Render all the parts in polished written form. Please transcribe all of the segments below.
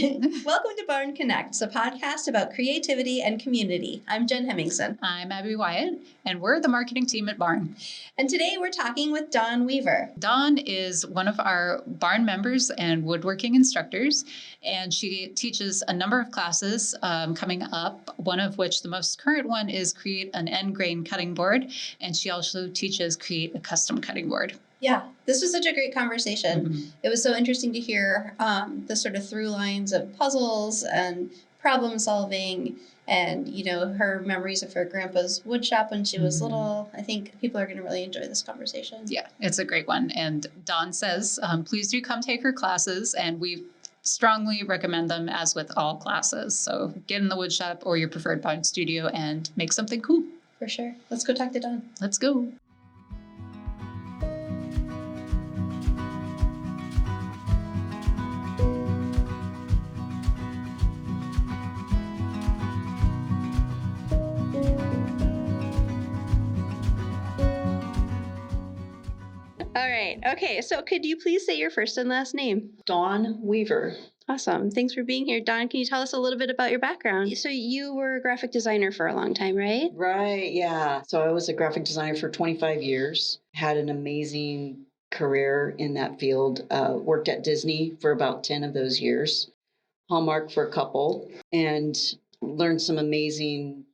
Welcome to Barn Connects, a podcast about creativity and community. I'm Jen Hemmingson. I'm Abby Wyatt, and we're the marketing team at Barn. And today we're talking with Dawn Weaver. Dawn is one of our Barn members and woodworking instructors, and she teaches a number of classes coming up, one of which, the most current one, is create an end grain cutting board, and she also teaches create a custom cutting board. Yeah, this was such a great conversation. Mm-hmm. It was so interesting to hear the sort of through lines of puzzles and problem solving and, you know, her memories of her grandpa's wood shop when she was little. I think people are going to really enjoy this conversation. Yeah, it's a great one. And Dawn says, please do come take her classes, and we strongly recommend them, as with all classes. So get in the wood shop or your preferred barn studio and make something cool. For sure. Let's go talk to Dawn. Let's go. All right. Okay. So could you please say your first and last name? Dawn Weaver. Awesome. Thanks for being here. Dawn, can you tell us a little bit about your background? So you were a graphic designer for a long time, right? Right, yeah. So I was a graphic designer for 25 years, had an amazing career in that field, worked at Disney for about 10 of those years, Hallmark for a couple, and learned some amazing,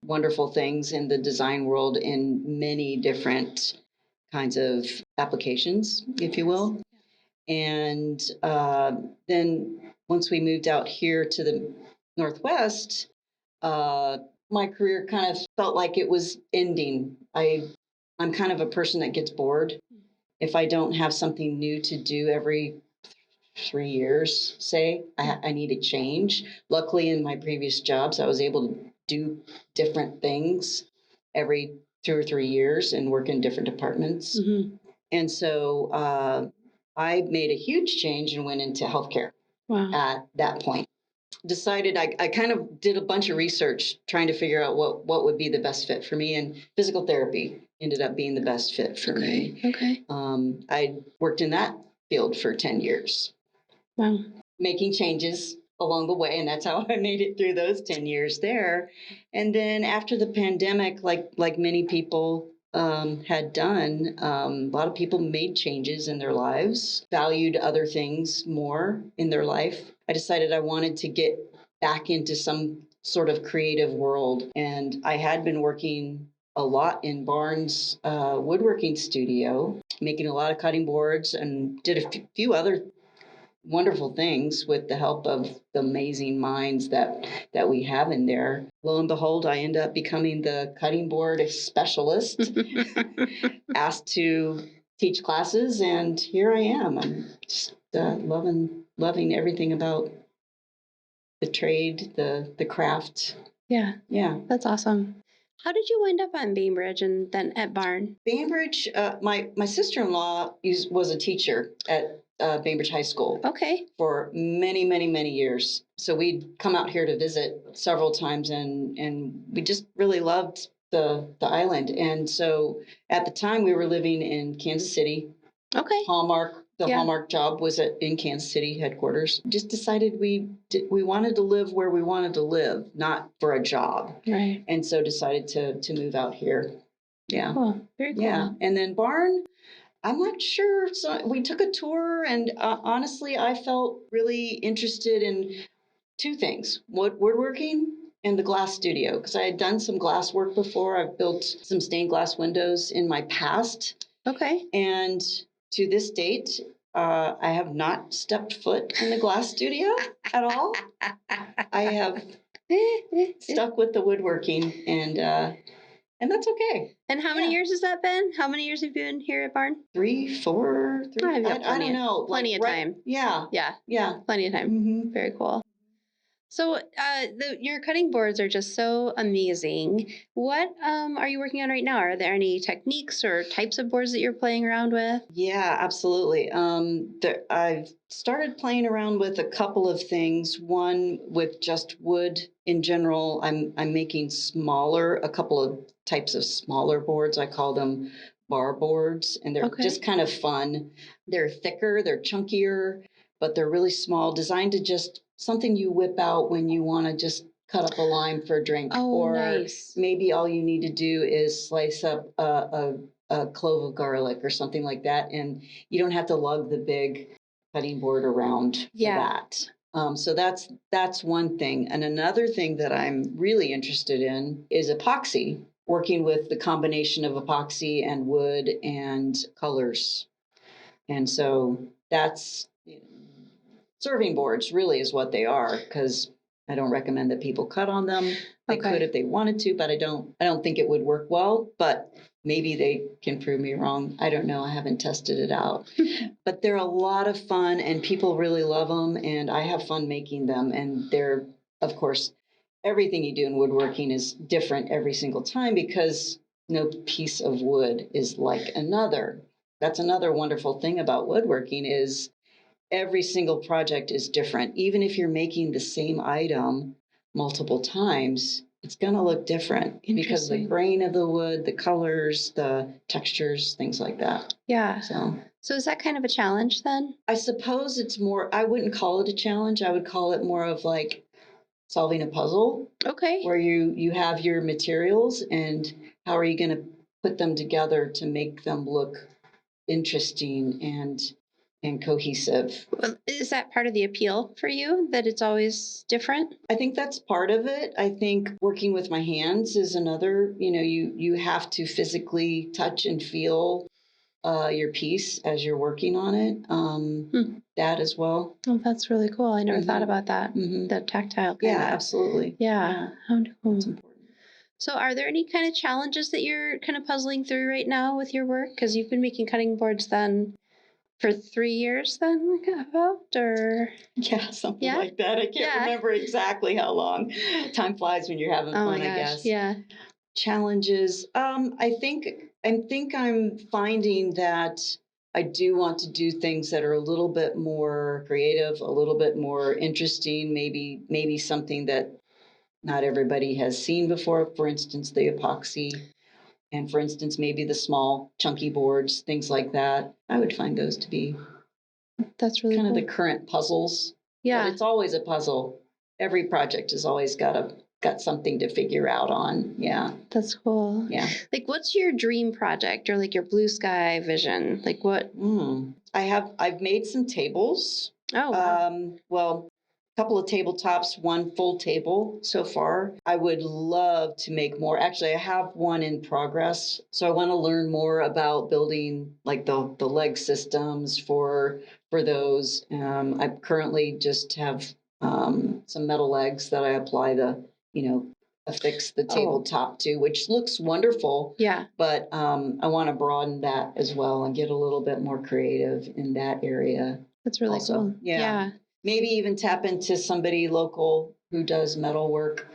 wonderful things in the design world in many different kinds of applications, if you will. And then once we moved out here to the Northwest, my career kind of felt like it was ending. I'm kind of a person that gets bored. If I don't have something new to do every 3 years, say, I need a change. Luckily, in my previous jobs, I was able to do different things every 2 or 3 years and work in different departments. Mm-hmm. And so I made a huge change and went into healthcare. Wow. At that point. Decided I kind of did a bunch of research trying to figure out what would be the best fit for me, and physical therapy ended up being the best fit for me. Okay. I worked in that field for 10 years. Wow. Making changes along the way, and that's how I made it through those 10 years there. And then after the pandemic, like many people had done, a lot of people made changes in their lives, valued other things more in their life. I decided I wanted to get back into some sort of creative world. And I had been working a lot in Barnes woodworking studio, making a lot of cutting boards, and did a few other wonderful things with the help of the amazing minds that we have in there. Lo and behold, I end up becoming the cutting board specialist, asked to teach classes, and here I am. I'm just loving everything about the trade, the craft. Yeah. Yeah. That's awesome. How did you wind up on Bainbridge and then at Barn? Bainbridge, my sister-in-law was a teacher at Bainbridge High School. Okay. For many, many, many years. So we'd come out here to visit several times, and we just really loved the island. And so at the time we were living in Kansas City. Okay. Hallmark job was in Kansas City headquarters. Just decided we wanted to live where we wanted to live, not for a job. Right. And so decided to move out here. Yeah. Cool. Very cool. Yeah. And then Barn, I'm not sure. So we took a tour, and honestly, I felt really interested in two things: woodworking and the glass studio, because I had done some glass work before. I've built some stained glass windows in my past. Okay. And to this date, I have not stepped foot in the glass studio at all. I have stuck with the woodworking, and that's okay. And how many years has that been? How many years have you been here at Barn? 3, 4, 3. I don't know. Plenty of time. Yeah. Yeah. Plenty of time. Mm-hmm. Very cool. So your cutting boards are just so amazing. What are you working on right now? Are there any techniques or types of boards that you're playing around with? Yeah, absolutely. I've started playing around with a couple of things. One with just wood in general. I'm making a couple of types of smaller boards. I call them bar boards, and they're just kind of fun. They're thicker, they're chunkier, but they're really small, designed to just something you whip out when you want to just cut up a lime for a drink. Oh, Or nice. maybe all you need to do is slice up a clove of garlic or something like that. And you don't have to lug the big cutting board around for that. So that's one thing. And another thing that I'm really interested in is epoxy, working with the combination of epoxy and wood and colors. And so that's serving boards really is what they are, because I don't recommend that people cut on them. They could if they wanted to, but I don't think it would work well, but maybe they can prove me wrong. I don't know. I haven't tested it out. But they're a lot of fun and people really love them, and I have fun making them. And they're, of course, everything you do in woodworking is different every single time because no piece of wood is like another. That's another wonderful thing about woodworking is every single project is different. Even if you're making the same item multiple times, it's going to look different because of the grain of the wood, the colors, the textures, things like that. Yeah. So is that kind of a challenge then? I suppose it's more, I wouldn't call it a challenge. I would call it more of like solving a puzzle. Okay. Where you have your materials and how are you going to put them together to make them look interesting and cohesive. Is that part of the appeal for you, that it's always different? I think that's part of it. I think working with my hands is another. You have to physically touch and feel your piece as you're working on it. That as well. Oh, that's really cool. I never thought about that. The tactile kind of. Absolutely. Yeah. How cool. That's important. So are there any kind of challenges that you're kind of puzzling through right now with your work? Because you've been making cutting boards then for 3 years then, about, or? Yeah, something like that. I can't remember exactly how long. Time flies when you're having fun, I guess. Yeah. Challenges. I think I'm finding that I do want to do things that are a little bit more creative, a little bit more interesting, maybe something that not everybody has seen before. For instance, the epoxy. And for instance, maybe the small chunky boards, things like that. I would find those to be that's really kind cool. of the current puzzles. Yeah. But it's always a puzzle. Every project has always got something to figure out on. Yeah. That's cool. Yeah. Like, what's your dream project or like your blue sky vision? Like what? I've made some tables. Oh, wow. Well, a couple of tabletops, one full table so far. I would love to make more. Actually, I have one in progress. So I want to learn more about building like the leg systems for those. I currently just have some metal legs that I apply affix the tabletop to, which looks wonderful. Yeah. But I want to broaden that as well and get a little bit more creative in that area. That's really cool. Yeah. Maybe even tap into somebody local who does metal work.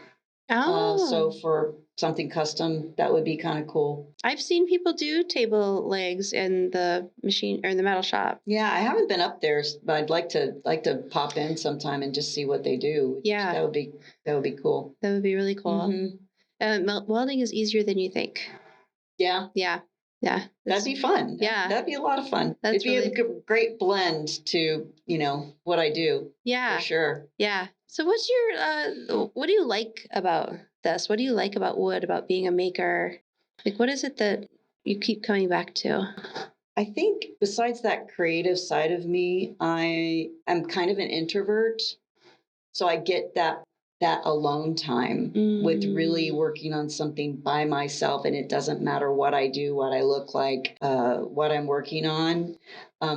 So for something custom, that would be kind of cool. I've seen people do table legs in the machine or in the metal shop. Yeah, I haven't been up there, but I'd like to pop in sometime and just see what they do. Yeah, that would be cool. That would be really cool. Welding is easier than you think. Yeah. Yeah. That'd be fun. Yeah. That'd be a lot of fun. It'd be a great blend to, what I do. Yeah. For sure. Yeah. So what's your, what do you like about this? What do you like about wood, about being a maker? Like, what is it that you keep coming back to? I think besides that creative side of me, I'm kind of an introvert. So I get that alone time with really working on something by myself, and it doesn't matter what I do, what I look like, what I'm working on.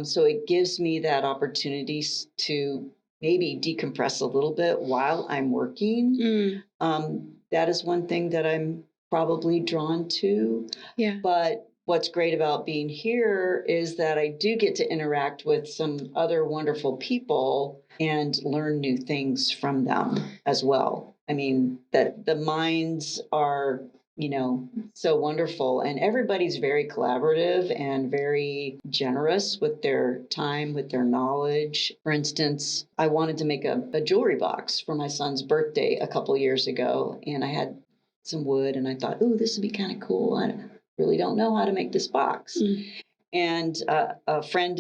So it gives me that opportunity to maybe decompress a little bit while I'm working. That is one thing that I'm probably drawn to. Yeah. But what's great about being here is that I do get to interact with some other wonderful people and learn new things from them as well. I mean, that the minds are, so wonderful, and everybody's very collaborative and very generous with their time, with their knowledge. For instance, I wanted to make a jewelry box for my son's birthday a couple years ago, and I had some wood, and I thought, oh, this would be kind of cool. I really don't know how to make this box. And a friend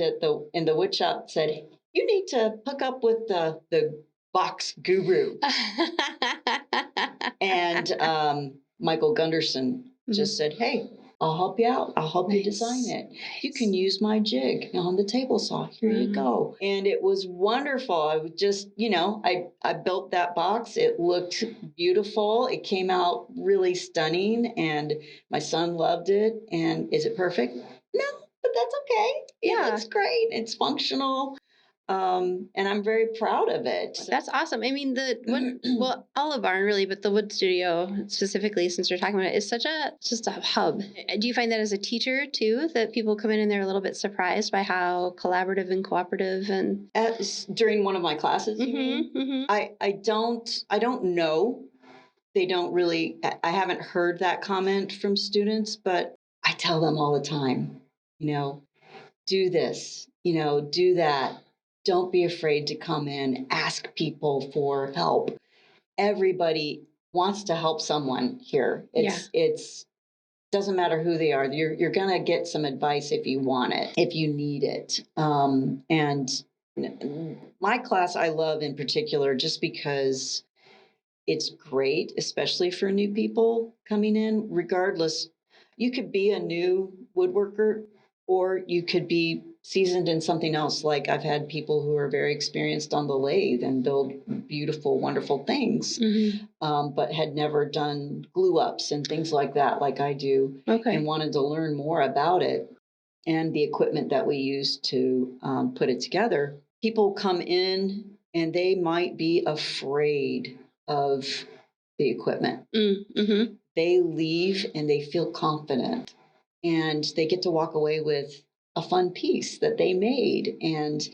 in the wood shop said, you need to hook up with the box guru. And Michael Gunderson just said, hey, I'll help you out. I'll help you design it. You can use my jig on the table saw. Here you go. And it was wonderful. I was just, I built that box. It looked beautiful. It came out really stunning, and my son loved it. And is it perfect? No, but that's okay. It looks great. It's functional. And I'm very proud of it. That's awesome. I mean, the wood, Olive Barn really, but the wood studio specifically, since we're talking about it, is just a hub. Do you find that as a teacher too, that people come in and they're a little bit surprised by how collaborative and cooperative and during one of my classes? You mean? I don't know. They don't really. I haven't heard that comment from students, but I tell them all the time. Do this. Do that. Don't be afraid to come in, ask people for help. Everybody wants to help someone here. It's doesn't matter who they are. You're gonna get some advice if you want it, if you need it. And my class I love in particular just because it's great, especially for new people coming in. Regardless, you could be a new woodworker or you could be seasoned in something else. Like I've had people who are very experienced on the lathe and build beautiful, wonderful things, but had never done glue ups and things like that, like I do, and wanted to learn more about it and the equipment that we use to put it together. People come in and they might be afraid of the equipment. They leave and they feel confident, and they get to walk away with a fun piece that they made. And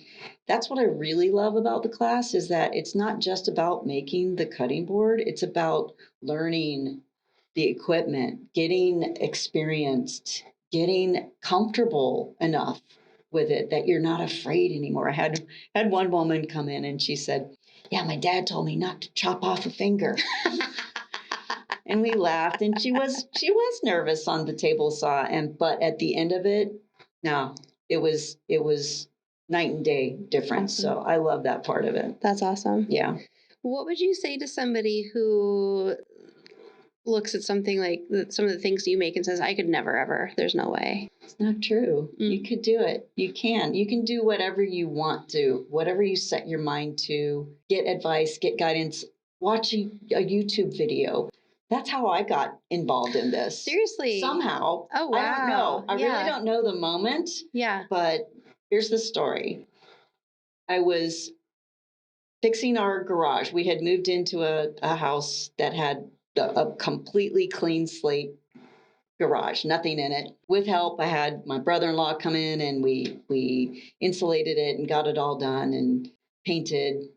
that's what I really love about the class, is that it's not just about making the cutting board. It's about learning the equipment, getting experienced, getting comfortable enough with it that you're not afraid anymore. I had one woman come in and she said, yeah, my dad told me not to chop off a finger. And we laughed, and she was nervous on the table saw, but at the end of it, no, it was night and day difference. Awesome. So I love that part of it. That's awesome. Yeah. What would you say to somebody who looks at something like some of the things you make and says, I could never, ever, there's no way? It's not true. You could do it. You can do whatever you want to, whatever you set your mind to. Get advice, get guidance, watch a YouTube video. That's how I got involved in this. Seriously? Somehow. Oh, wow. I don't know. I really don't know the moment. Yeah. But here's the story. I was fixing our garage. We had moved into a house that had a completely clean slate garage, nothing in it. With help, I had my brother-in-law come in and we insulated it and got it all done and painted,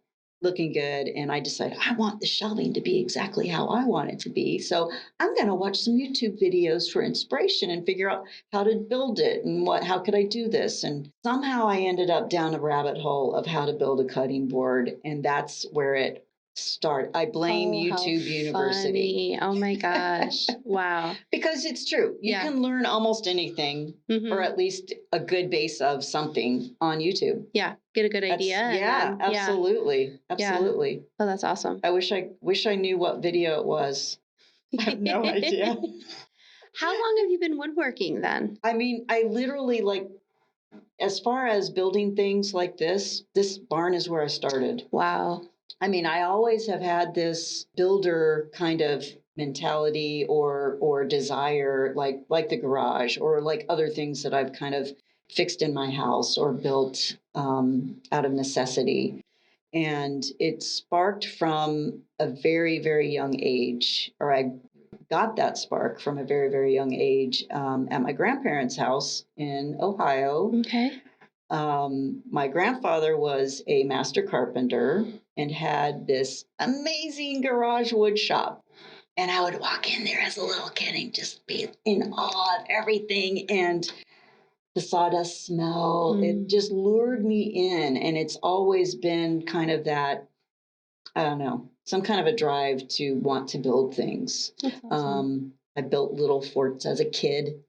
looking good. And I decided I want the shelving to be exactly how I want it to be. So I'm going to watch some YouTube videos for inspiration and figure out how to build it and how could I do this. And somehow I ended up down a rabbit hole of how to build a cutting board. And that's where it started. I blame YouTube University. Funny. Oh my gosh. Wow. Because it's true. You can learn almost anything, or at least a good base of something on YouTube. Yeah. Get a good idea. Absolutely. Absolutely. Yeah. Oh, that's awesome. I wish I knew what video it was. I have no idea. How long have you been woodworking then? I mean, I literally, as far as building things like this barn is where I started. Wow. I mean, I always have had this builder kind of mentality or desire, like the garage or like other things that I've kind of fixed in my house or built out of necessity. And it sparked from a very, very young age, or I got that spark from a very, very young age at my grandparents' house in Ohio. Okay. My grandfather was a master carpenter and had this amazing garage wood shop. And I would walk in there as a little kid and just be in awe of everything. And the sawdust smell, it just lured me in. And it's always been kind of that, I don't know, some kind of a drive to want to build things. That's awesome. I built little forts as a kid.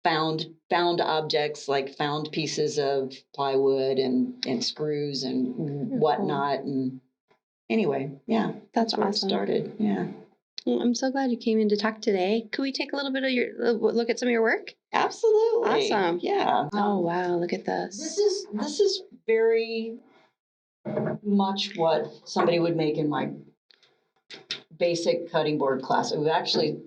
Found objects, like found pieces of plywood and screws and whatnot, and anyway, yeah, That's where it awesome. started. Yeah. Well, I'm so glad you came in to talk today. Could we take a little bit of your look at some of your work? Absolutely. Awesome. Yeah. Oh wow, look at this. This is very much what somebody would make in my basic cutting board class. We've actually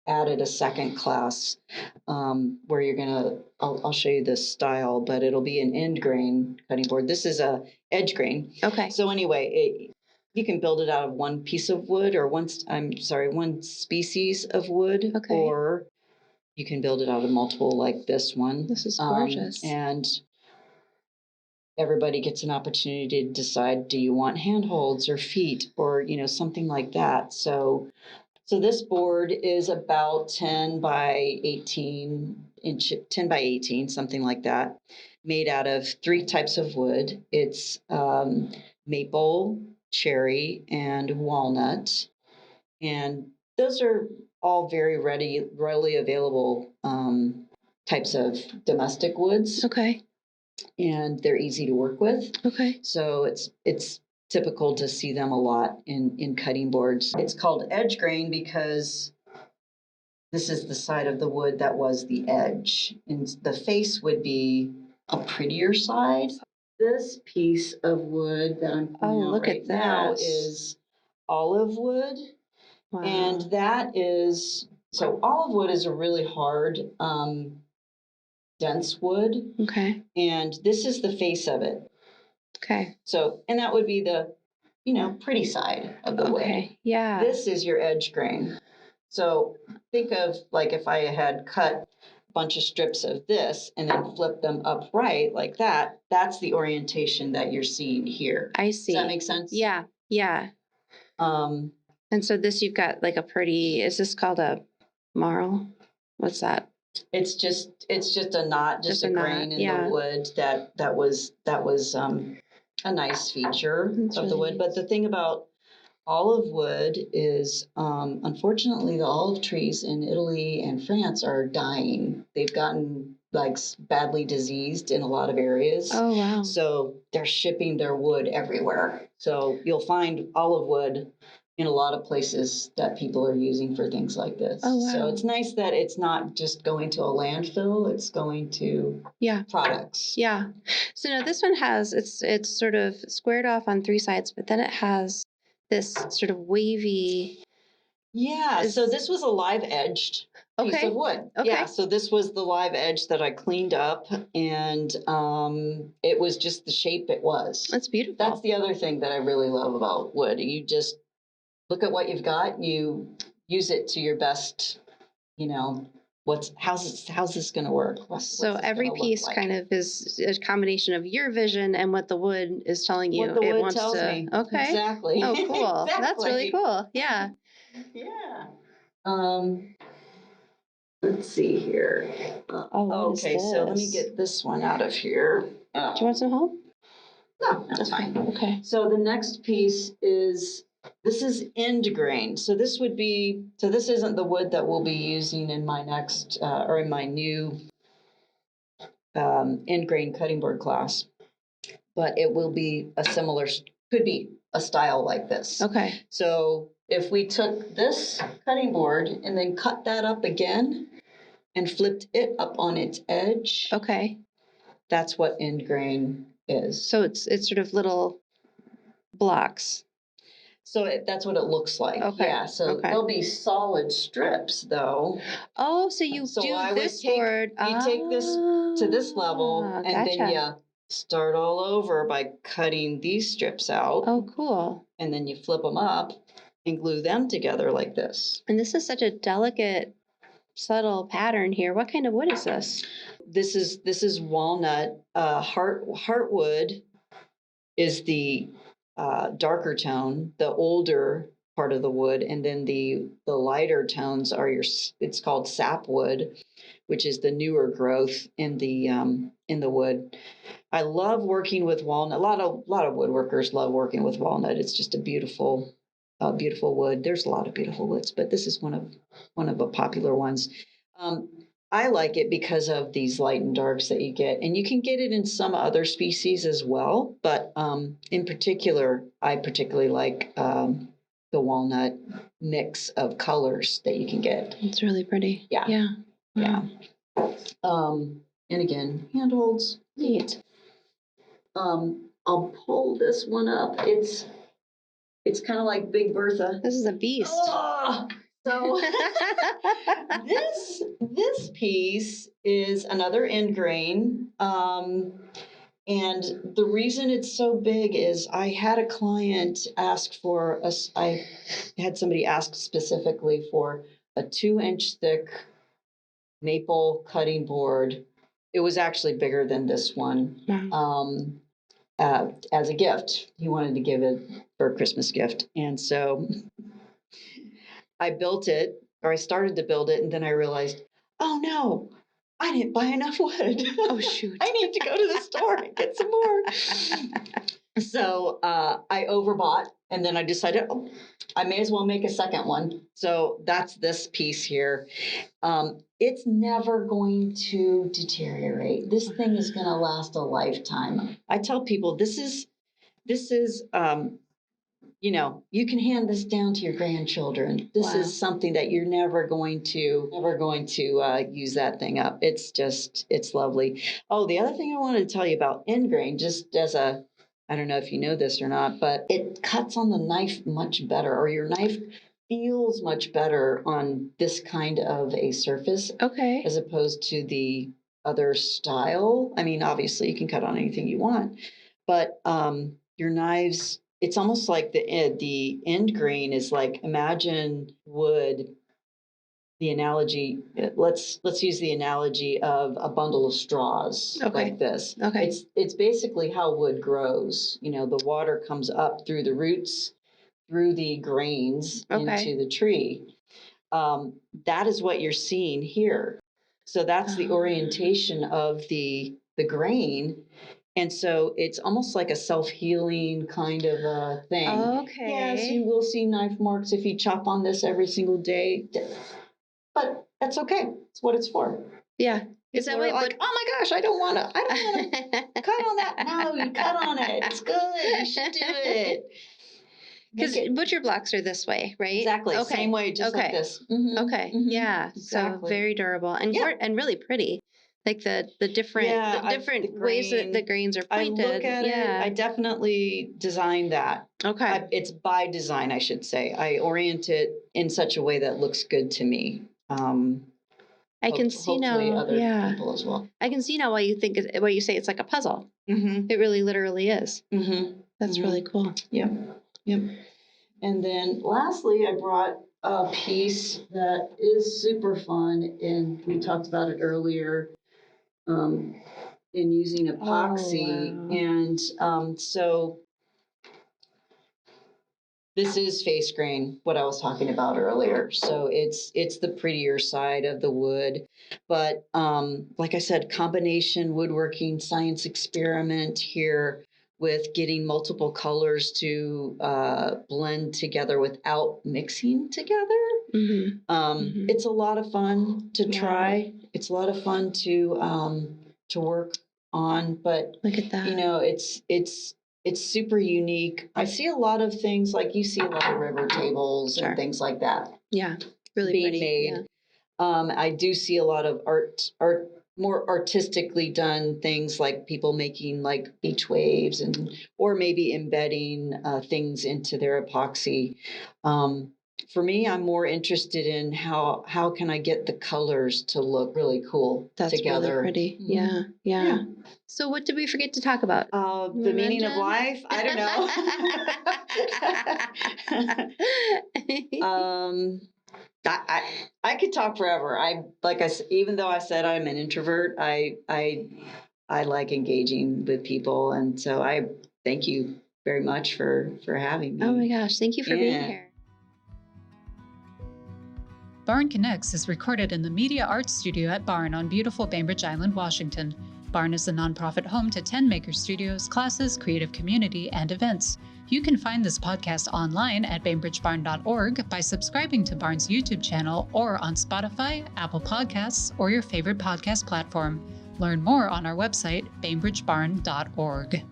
added a second class where you're gonna. I'll show you this style, but it'll be an end grain cutting board. This is a edge grain. Okay. So anyway, you can build it out of one piece of wood or one species of wood, Okay. or you can build it out of multiple like this one. This is gorgeous. And everybody gets an opportunity to decide, do you want handholds or feet or, something like that. So this board is about 10 by 18, something like that, made out of 3 types of wood. It's maple, cherry, and walnut. And those are all very readily available types of domestic woods. Okay. And they're easy to work with. Okay. So it's typical to see them a lot in cutting boards. It's called edge grain because this is the side of the wood that was the edge, and the face would be a prettier side. This piece of wood that I'm pointing out right now is olive wood. Wow. And that is, so olive wood is a really hard, dense wood. Okay. And this is the face of it. Okay. So, and that would be the, pretty side of the wood. Okay. Yeah. This is your edge grain. So think of like if I had cut a bunch of strips of this and then flip them upright like that, that's the orientation that you're seeing here. I see. Does that make sense? Yeah. Yeah. And so this you've got like a pretty, is this called a marl? What's that? It's just a knot, just a grain in the wood that was a nice feature of the wood. But the thing about olive wood is, unfortunately, the olive trees in Italy and France are dying. They've gotten like badly diseased in a lot of areas. Oh wow! So they're shipping their wood everywhere. So you'll find olive wood in a lot of places that people are using for things like this. Oh, wow. So it's nice that it's not just going to a landfill, it's going to products. Yeah. So now this one has, it's sort of squared off on 3 sides, but then it has this sort of wavy. Yeah, so this was a live edged piece of wood. Okay. Yeah, so this was the live edge that I cleaned up, and it was just the shape it was. That's beautiful. That's the other thing that I really love about wood. You just look at what you've got, you use it to your best, how's this going to work? So every piece kind of is a combination of your vision and what the wood is telling you. What the wood tells me. Okay. Exactly. Oh, cool. Exactly. That's really cool. Yeah. Yeah. Let's see here. Okay, so let me get this one out of here. Do you want some help? No, that's fine. Okay. So the next piece is, this is end grain. So this isn't the wood that we'll be using in my next, or in my new end grain cutting board class, but it will be could be a style like this. Okay. So if we took this cutting board and then cut that up again and flipped it up on its edge. Okay. That's what end grain is. So it's sort of little blocks. So that's what it looks like. Okay. Yeah. So there'll be solid strips though. Oh, so you do this board. You take this to this level and then you start all over by cutting these strips out. Oh, cool. And then you flip them up and glue them together like this. And this is such a delicate, subtle pattern here. What kind of wood is this? This is walnut. Heartwood is the darker tone, the older part of the wood, and then the lighter tones are it's called sapwood, which is the newer growth in the wood. I love working with walnut. A lot of woodworkers love working with walnut. It's just a beautiful wood. There's a lot of beautiful woods, but this is one of the popular ones. I like it because of these light and darks that you get. And you can get it in some other species as well. But in particular, I particularly like the walnut mix of colors that you can get. It's really pretty. Yeah. Yeah. Yeah. Wow. And again, handholds. Neat. I'll pull this one up. It's kind of like Big Bertha. This is a beast. Oh, so this piece is another end grain. And the reason it's so big is I had a client ask for us. I had somebody ask specifically for a 2-inch thick maple cutting board. It was actually bigger than this one. Wow. As a gift. He wanted to give it for a Christmas gift. And so I built it, or I started to build it, and then I realized, oh no, I didn't buy enough wood. Oh, shoot. I need to go to the store and get some more. So I overbought, and then I decided, oh, I may as well make a second one. So that's this piece here. It's never going to deteriorate. This thing is going to last a lifetime. I tell people this is, you can hand this down to your grandchildren. This Wow. is something that you're never going to use that thing up. It's lovely. Oh, the other thing I wanted to tell you about end grain, just as I don't know if you know this or not, but it cuts on the knife much better, or your knife feels much better on this kind of a surface Okay. as opposed to the other style. I mean, obviously you can cut on anything you want, but your knives, it's almost like the end grain is like, imagine wood. The analogy, let's use the analogy of a bundle of straws. Okay. Like this. Okay. It's basically how wood grows. The water comes up through the roots, through the grains Okay. into the tree. That is what you're seeing here. So that's the orientation of the grain. And so it's almost like a self-healing kind of a thing. Okay. Yes, you will see knife marks if you chop on this every single day. But that's okay. It's what it's for. Yeah. Is that People are why like, oh my gosh, I don't want to cut on that. No, you cut on it. It's good. You should do it. Because butcher blocks are this way, right? Exactly. Okay. Same way, just like this. Mhm, Okay. mhm, Yeah. exactly. So very durable and Yeah. and really pretty. Like the different the ways that grain, the grains are I pointed. look at it. I definitely designed that. Okay. It's by design, I should say. I orient it in such a way that looks good to me. I can see hopefully now. other Yeah. people as well. I can see now why you say it's like a puzzle. Mm-hmm. It really literally is. Mm-hmm. That's really cool. Yep. Yep. And then lastly, I brought a piece that is super fun, and we talked about it earlier, in using epoxy. Oh, wow. And so this is face grain, what I was talking about earlier. So it's the prettier side of the wood. But like I said, combination woodworking science experiment here with getting multiple colors to blend together without mixing together. Mm-hmm. It's a lot of fun to try. It's a lot of fun to work on. But Look at that. it's super unique. I see a lot of things, like you see a lot of river tables Sure. and things like that Yeah. Really being pretty. made. Yeah. I do see a lot of art, more artistically done things, like people making like beach waves or maybe embedding things into their epoxy. For me, I'm more interested in how can I get the colors to look really cool together. Really pretty. Mhm. Yeah. So what did we forget to talk about? The meaning of life? I don't know. I could talk forever. Even though I said I'm an introvert, I like engaging with people, and so I thank you very much for having me. Oh my gosh, thank you for being here. Barn Connects is recorded in the Media Arts Studio at Barn on beautiful Bainbridge Island, Washington. Barn is a nonprofit home to 10 maker studios, classes, creative community, and events. You can find this podcast online at bainbridgebarn.org by subscribing to Barn's YouTube channel or on Spotify, Apple Podcasts, or your favorite podcast platform. Learn more on our website, bainbridgebarn.org.